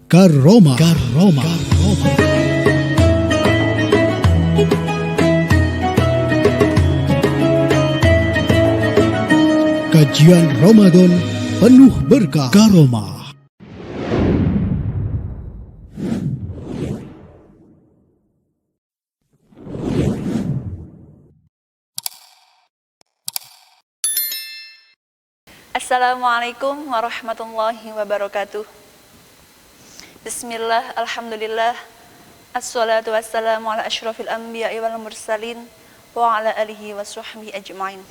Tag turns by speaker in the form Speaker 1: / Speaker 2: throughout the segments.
Speaker 1: Karoma. Karoma. Kajian Ramadan penuh berkah. Karoma.
Speaker 2: Assalamualaikum warahmatullahi wabarakatuh. Bismillah, alhamdulillah, assalatu wassalamu ala ashrafil anbiya'i wal mursalin wa ala alihi wa sahbihi ajma'in.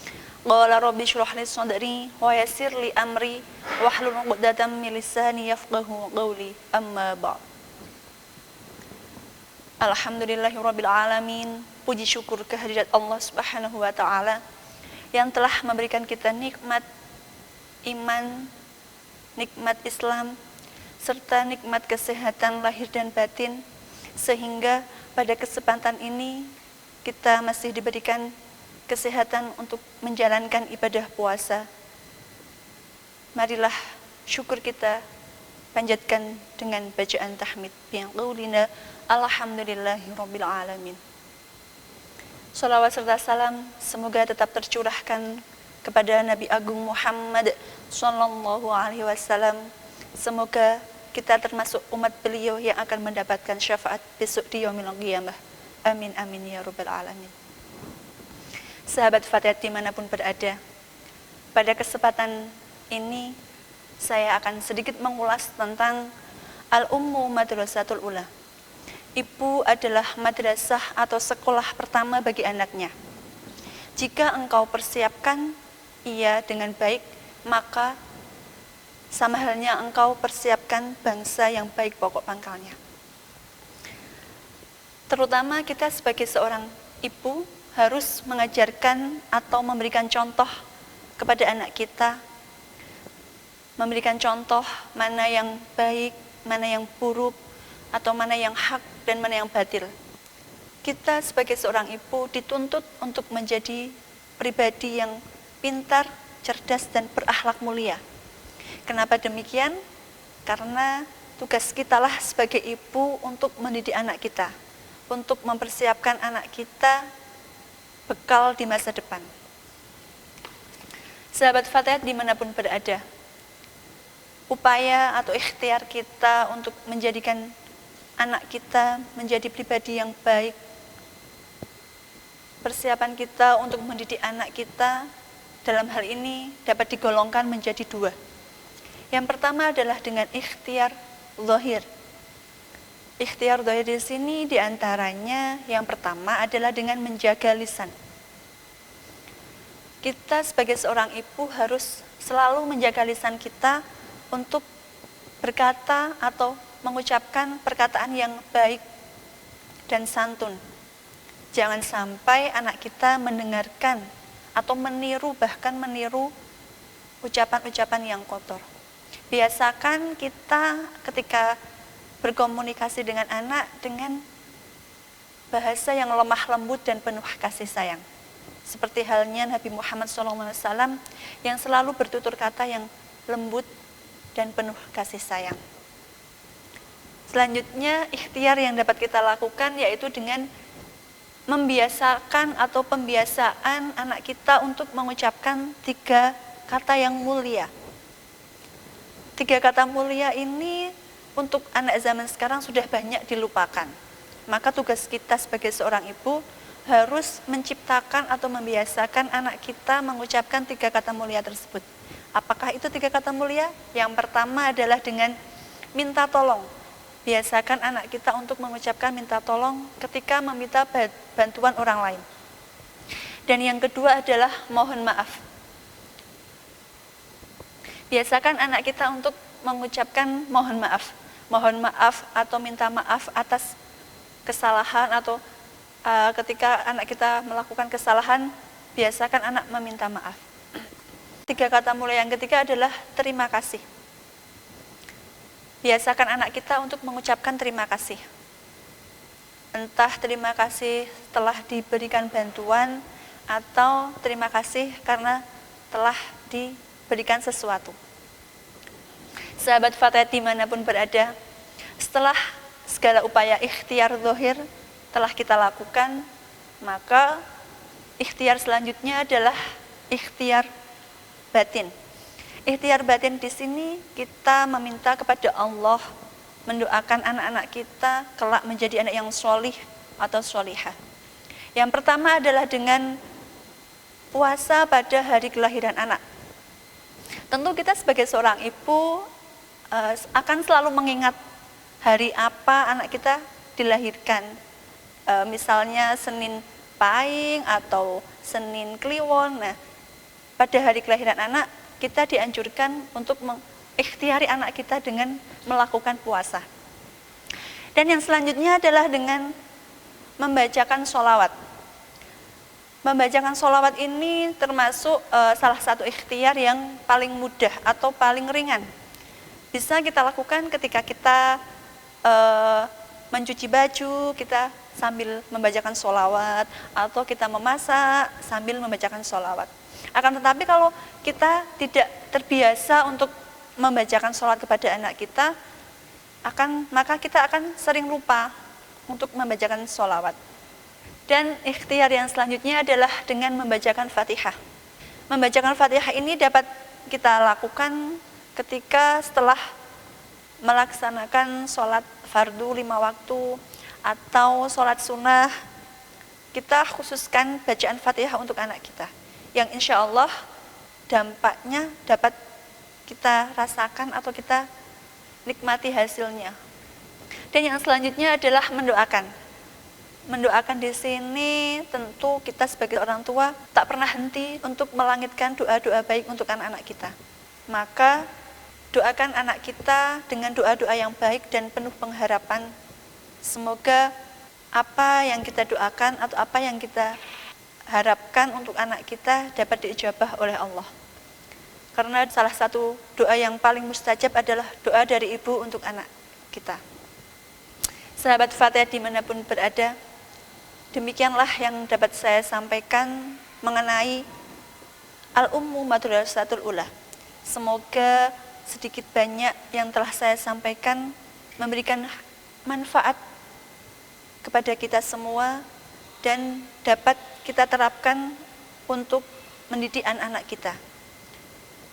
Speaker 2: Qala rabbi shrah li sadri wa yassir li amri wahlul 'uqdatam min lisani yafqahu qawli, amma ba'd. Alhamdulillahirabbil alamin. Puji syukur kehadirat Allah Subhanahu wa taala yang telah memberikan kita nikmat iman, nikmat Islam, serta nikmat kesehatan lahir dan batin, sehingga pada kesempatan ini kita masih diberikan kesehatan untuk menjalankan ibadah puasa. Marilah syukur kita panjatkan dengan bacaan tahmid yang qaulina alhamdulillahirabbil alamin. Shalawat serta salam semoga tetap tercurahkan kepada Nabi Agung Muhammad sallallahu alaihi wasallam. Semoga kita termasuk umat beliau yang akan mendapatkan syafaat besok di yaumil qiyamah. Amin amin ya rabbal alamin. Sahabat Fatihah dimanapun berada, pada kesempatan ini saya akan sedikit mengulas tentang Al-Ummu Madrasatul Ula. Ibu adalah madrasah atau sekolah pertama bagi anaknya. Jika engkau persiapkan ia dengan baik, maka sama halnya engkau persiapkan bangsa yang baik pokok pangkalnya. Terutama kita sebagai seorang ibu harus mengajarkan atau memberikan contoh kepada anak kita, memberikan contoh mana yang baik, mana yang buruk, atau mana yang hak dan mana yang batil. Kita sebagai seorang ibu dituntut untuk menjadi pribadi yang pintar, cerdas, dan berakhlak mulia. Kenapa demikian? Karena tugas kitalah sebagai ibu untuk mendidik anak kita, untuk mempersiapkan anak kita bekal di masa depan. Sahabat Fatihah dimanapun berada, upaya atau ikhtiar kita untuk menjadikan anak kita menjadi pribadi yang baik, persiapan kita untuk mendidik anak kita dalam hal ini dapat digolongkan menjadi dua. Yang pertama adalah dengan ikhtiar zahir. Ikhtiar zahir di sini diantaranya yang pertama adalah dengan menjaga lisan. Kita sebagai seorang ibu harus selalu menjaga lisan kita untuk berkata atau mengucapkan perkataan yang baik dan santun. Jangan sampai anak kita mendengarkan atau meniru, bahkan meniru ucapan-ucapan yang kotor. Biasakan kita ketika berkomunikasi dengan anak dengan bahasa yang lemah lembut dan penuh kasih sayang. Seperti halnya Nabi Muhammad SAW yang selalu bertutur kata yang lembut dan penuh kasih sayang. Selanjutnya, ikhtiar yang dapat kita lakukan yaitu dengan membiasakan atau pembiasaan anak kita untuk mengucapkan 3 kata yang mulia. 3 kata mulia ini untuk anak zaman sekarang sudah banyak dilupakan. Maka tugas kita sebagai seorang ibu harus menciptakan atau membiasakan anak kita mengucapkan 3 kata mulia tersebut. Apakah itu 3 kata mulia? Yang pertama adalah dengan minta tolong. Biasakan anak kita untuk mengucapkan minta tolong ketika meminta bantuan orang lain. Dan yang kedua adalah mohon maaf. Biasakan anak kita untuk mengucapkan mohon maaf. Mohon maaf atau minta maaf atas kesalahan atau ketika anak kita melakukan kesalahan, biasakan anak meminta maaf. 3 kata mulia yang ketiga adalah terima kasih. Biasakan anak kita untuk mengucapkan terima kasih. Entah terima kasih telah diberikan bantuan atau terima kasih karena telah diberikan sesuatu. Sahabat Fatihah dimanapun berada, Setelah segala upaya ikhtiar zahir telah kita lakukan, maka ikhtiar selanjutnya adalah ikhtiar batin. Ikhtiar batin di sini kita meminta kepada Allah, mendoakan anak-anak kita kelak menjadi anak yang sholih atau sholihah. Yang pertama adalah dengan puasa pada hari kelahiran anak. Tentu kita sebagai seorang ibu akan selalu mengingat hari apa anak kita dilahirkan. Misalnya Senin Pahing atau Senin Kliwon. Nah, pada hari kelahiran anak kita dianjurkan untuk mengikhtiari anak kita dengan melakukan puasa. Dan yang selanjutnya adalah dengan membacakan sholawat. Membacakan sholawat ini termasuk salah satu ikhtiar yang paling mudah atau paling ringan. Bisa kita lakukan ketika kita mencuci baju, kita sambil membacakan sholawat, atau kita memasak sambil membacakan sholawat. Akan tetapi kalau kita tidak terbiasa untuk membacakan sholawat kepada anak kita, maka kita akan sering lupa untuk membacakan sholawat. Dan ikhtiar yang selanjutnya adalah dengan membacakan Fatihah. Membacakan Fatihah ini dapat kita lakukan ketika setelah melaksanakan sholat fardu 5 waktu atau sholat sunnah. Kita khususkan bacaan Fatihah untuk anak kita, yang insya Allah dampaknya dapat kita rasakan atau kita nikmati hasilnya. Dan yang selanjutnya adalah mendoakan. Mendoakan di sini tentu kita sebagai orang tua tak pernah henti untuk melangitkan doa-doa baik untuk anak-anak kita. Maka doakan anak kita dengan doa-doa yang baik dan penuh pengharapan. Semoga apa yang kita doakan atau apa yang kita harapkan untuk anak kita dapat diijabah oleh Allah. Karena salah satu doa yang paling mustajab adalah doa dari ibu untuk anak kita. Sahabat Fatihah dimanapun berada, demikianlah yang dapat saya sampaikan mengenai Al-Ummu Madrasatul Ula. Semoga sedikit banyak yang telah saya sampaikan memberikan manfaat kepada kita semua dan dapat kita terapkan untuk mendidik anak-anak kita.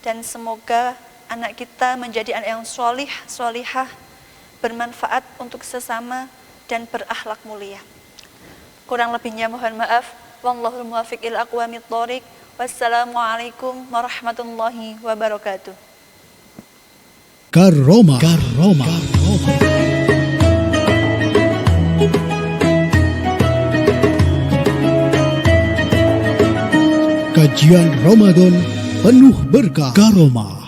Speaker 2: Dan semoga anak kita menjadi anak yang sholih, sholihah, bermanfaat untuk sesama dan berakhlak mulia. Kurang lebihnya mohon maaf. Wallahul muwaffiq ila aqwamit thoriq. Wassalamualaikum warahmatullahi wabarakatuh.
Speaker 1: Karomah. Kajian Ramadan penuh berkah. Karomah.